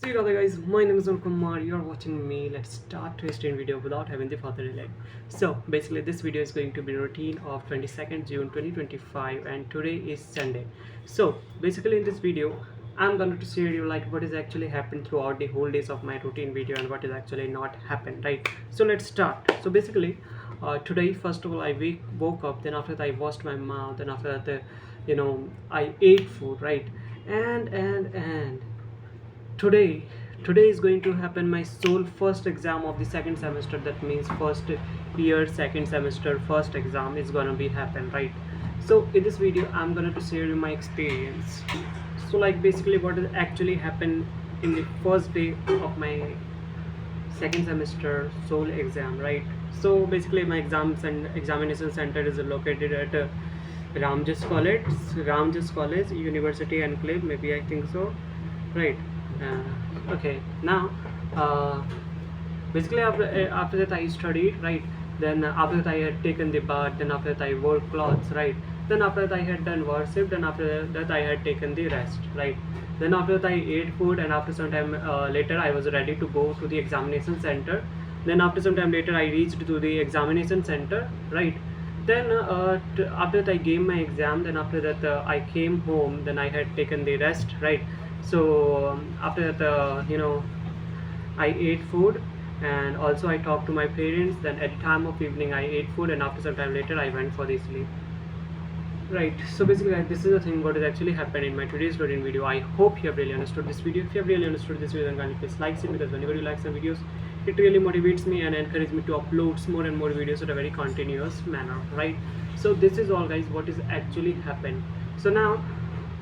Hey Radha guys, my name is Kumar. You're watching me. Let's start today's video without having the further delay. So basically this video is going to be routine of 22nd June 2025 and today is Sunday. So basically in this video I'm going to share you like what is actually happened throughout the whole days of my routine video and what is actually not happened, right? So let's start. So basically today first of all woke up, then after that I washed my mouth, then after that I ate food, right? And today is going to happen my sole first exam of the second semester. That means first year second semester first exam is gonna be happen, right? So in this video I'm gonna to share you my experience. So like basically what has actually happened in the first day of my second semester sole exam, right? So basically my examination center is located at Ramjas College University Enclave, maybe I think so, right? Okay, now uh, basically after that I studied, right? Then after that I had taken the bath, then after that I wore clothes, right? Then after that I had done worship, then after that I had taken the rest, right? Then after that I ate food, and after some time later I was ready to go to the examination center. Then after some time later I reached to the examination center, right? Then after that I gave my exam, then after that I came home, then I had taken the rest, right? So after that I ate food, and also I talked to my parents. Then at the time of evening I ate food, and after some time later I went for the sleep, right? So basically guys, this is the thing what has actually happened in my today's routine video. I hope you have really understood this video. If you have really understood this video, then kindly please like it, because whenever you like some videos it really motivates me and encourages me to upload more and more videos at a very continuous manner, right? So this is all guys what is actually happened. So now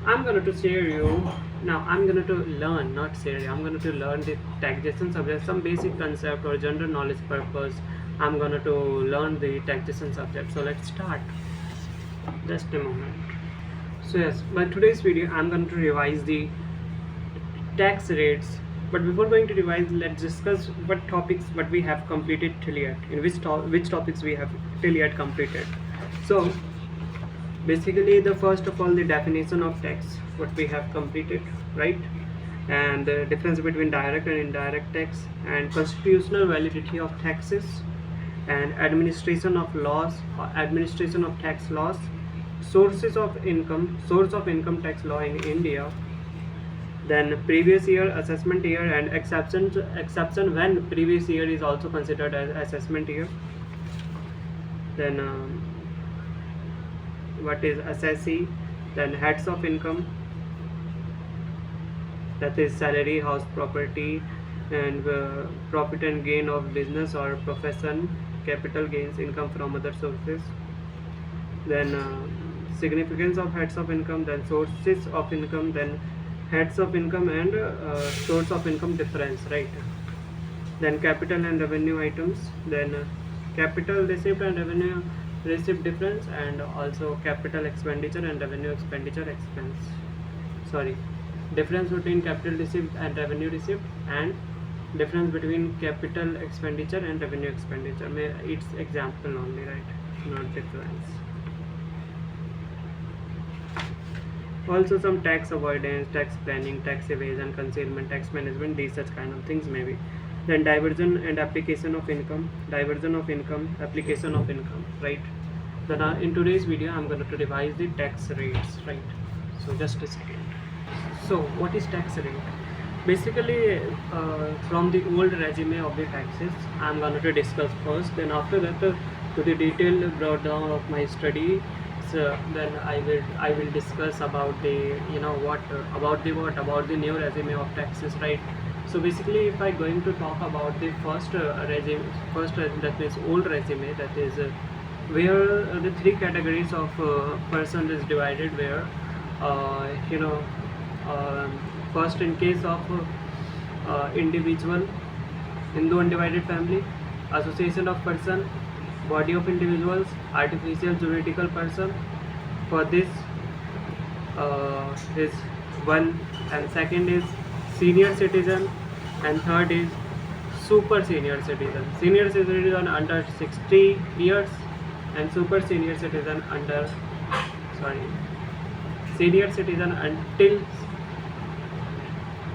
I'm going to share you. Now I'm going to learn, not share you, I'm going to learn the taxation subject, some basic concept or general knowledge purpose. I'm going to learn the taxation subject. So let's start. Just a moment. So yes, by today's video I'm going to revise the tax rates. But before going to revise, let's discuss what we have completed till yet, in which topics we have till yet completed. So basically the first of all, the definition of tax, what we have completed, right? And the difference between direct and indirect tax, and constitutional validity of taxes, and administration of tax laws, source of income tax law in India, then previous year, assessment year, and exception when previous year is also considered as assessment year. Then what is assessee, then heads of income, that is salary, house, property, and profit and gain of business or profession, capital gains, income from other sources. Then significance of heads of income, then sources of income, then heads of income and source of income difference, right? Then capital and revenue items, then capital receipt and revenue receipt difference, and also capital expenditure and revenue expenditure expense. Sorry, difference between capital receipt and revenue receipt, and difference between capital expenditure and revenue expenditure. It's example only, right? Not difference. Also some tax avoidance, tax planning, tax evasion, concealment, tax management, these such kind of things maybe. Then diversion and application of income, application of income, right? Then in today's video I'm going to revise the tax rates, right? So just a second. So what is tax rate? Basically from the old resume of the taxes I'm going to discuss first, then after that to the detailed breakdown of my study. So then I will discuss about the about the new resume of taxes, right? So basically if I going to talk about the first that is old resume, that is where the three categories of person is divided, where uh, you know first in case of individual, Hindu undivided family, association of person, body of individuals, artificial juridical person. For this is one, and second is senior citizen, and third is super senior citizen. Senior citizen under 60 years, and super senior citizen under senior citizen until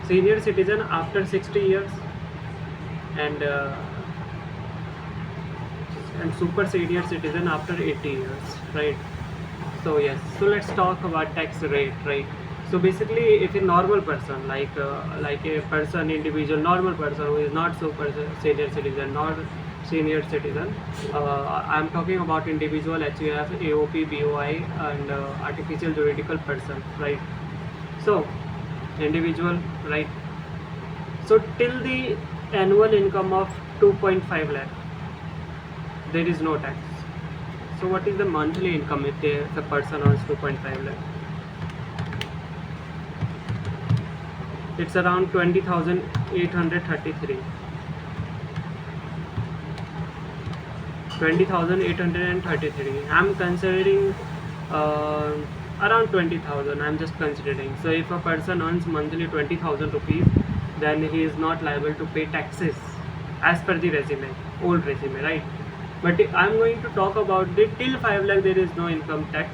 senior citizen after 60 years, and super senior citizen after 80 years, right? So yes, so let's talk about tax rate, right? So basically, if a normal person, like a person, individual, normal person who is not super senior citizen, not senior citizen, I'm talking about individual, HUF, AOP, BOI, and artificial juridical person, right? So individual, right? So till the annual income of 2.5 lakh, there is no tax. So what is the monthly income if the person earns 2.5 lakh? It's around 20,833. 20,833. I'm considering around 20,000. I'm just considering. So if a person earns monthly 20,000 rupees, then he is not liable to pay taxes as per the resume, old resume, right? But I'm going to talk about the till 5 lakh there is no income tax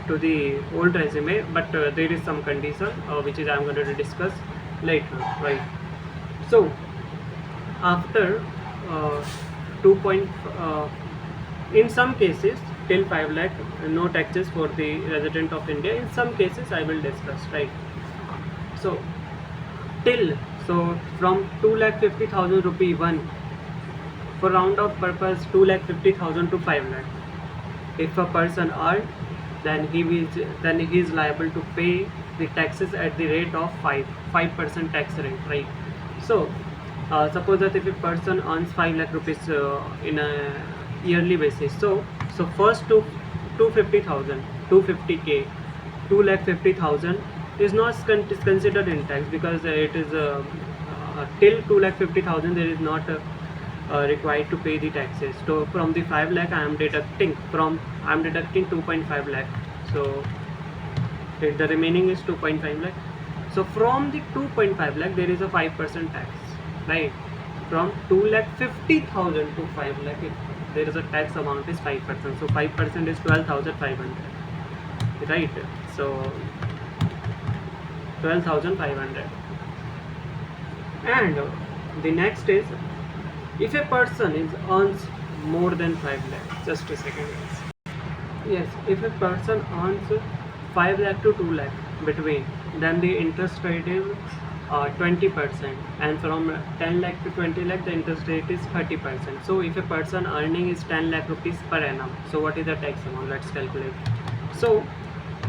to the old resume, but there is some condition which is I'm going to discuss later, right? So after 2 point in some cases till 5 lakh no taxes for the resident of India. In some cases I will discuss, right? So till, so from 2,50,000 rupee one, for round of purpose 2,50,000 to 5 lakh, if a person earned, then he is liable to pay the taxes at the rate of 5% tax rate, right? So suppose that if a person earns 5 lakh rupees in a yearly basis, so first to 250,000, 250k, 2,50,000 is not considered in tax, because it is till 2,50,000 there is not required to pay the taxes. So from the 5 lakh I am deducting 2.5 lakh. So the remaining is 2.5 lakh. So from the 2.5 lakh there is a 5% tax, right? From 2,50,000 to 5 lakh, there is a tax amount is 5%. So 5% is 12,500, right? So 12,500. And the next is, if a person earns more than 5 lakh, just a second guys. Yes, if a person earns 5 lakh to 2 lakh between, then the interest rate is 20%, and from 10 lakh to 20 lakh the interest rate is 30%. So if a person earning is 10 lakh rupees per annum, so what is the tax amount? Let's calculate. So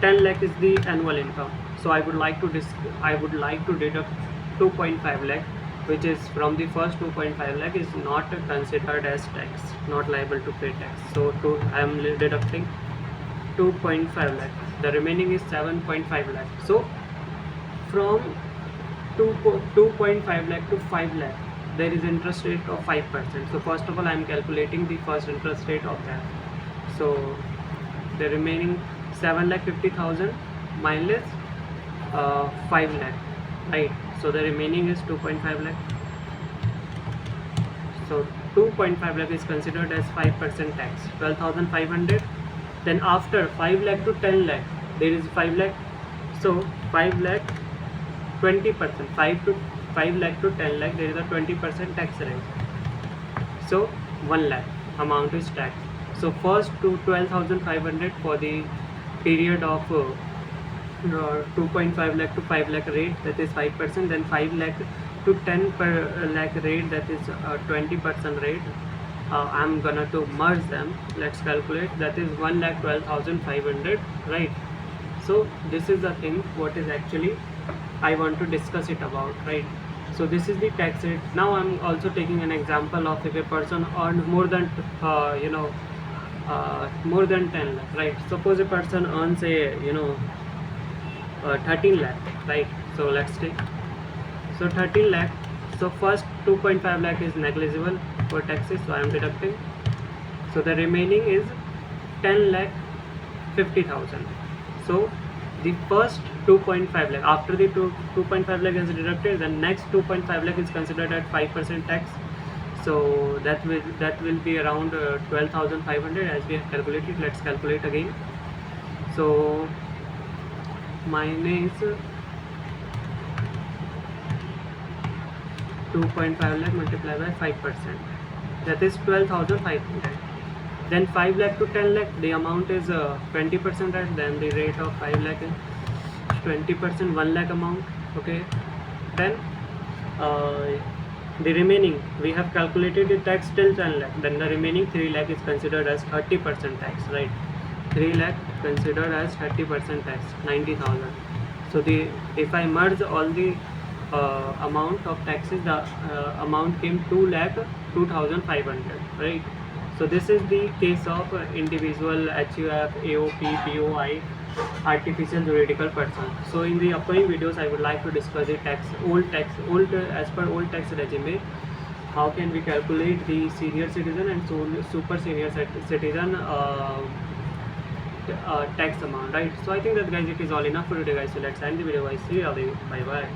10 lakh is the annual income. So I would like to deduct 2.5 lakh, which is from the first 2.5 lakh is not considered as tax, not liable to pay tax. So I am deducting 2.5 lakh. The remaining is 7.5 lakh. So from 2.5 lakh to 5 lakh, there is interest rate of 5%. So first of all I am calculating the first interest rate of that. So the remaining 7,50,000 minus 5 lakh, right? So the remaining is 2.5 lakh. So 2.5 lakh is considered as 5% tax, 12,500. Then after 5 lakh to 10 lakh, there is 5 lakh. So 5 lakh 20%, 5 lakh to 10 lakh, there is a 20% tax rate. So 1 lakh amount is tax. So first to 12,500 for the period of 2.5 lakh to 5 lakh rate, that is 5%. Then 5 lakh to 10 per lakh rate, that is 20% rate. I'm gonna to merge them. Let's calculate. That is 1,12,500, right? So this is the thing what is actually I want to discuss it about, right? So this is the tax rate. Now I'm also taking an example of if a person earned more than more than 10 lakh, right? Suppose a person earns a 13 lakh, right? So let's take, so 13 lakh. So first 2.5 lakh is negligible for taxes, so I am deducting. So the remaining is 10 lakh 50,000. So the first 2.5 lakh, after the 2.5 lakh is deducted, the next 2.5 lakh is considered at 5% tax. So that will be around 12,500 as we have calculated. Let's calculate again. So minus 2.5 lakh multiplied by 5%, that is 12,500. Then 5 lakh to 10 lakh, the amount is 20%, right? Then the rate of 5 lakh is 20%, 1 lakh amount. Okay, then the remaining, we have calculated the tax till 10 lakh, then the remaining 3 lakh is considered as 30% tax, right? 3 lakh considered as 30% tax, 90,000. So the, if I merge all the amount of taxes, the amount came 2 lakh 2,500, right? So this is the case of individual, HUF, AOP, BOI, artificial juridical person. So in the upcoming videos, I would like to discuss the as per old tax regime, how can we calculate the senior citizen and super senior citizen tax amount, right? So I think that guys, it is all enough for today guys. So let's end the video guys. See you. Bye bye.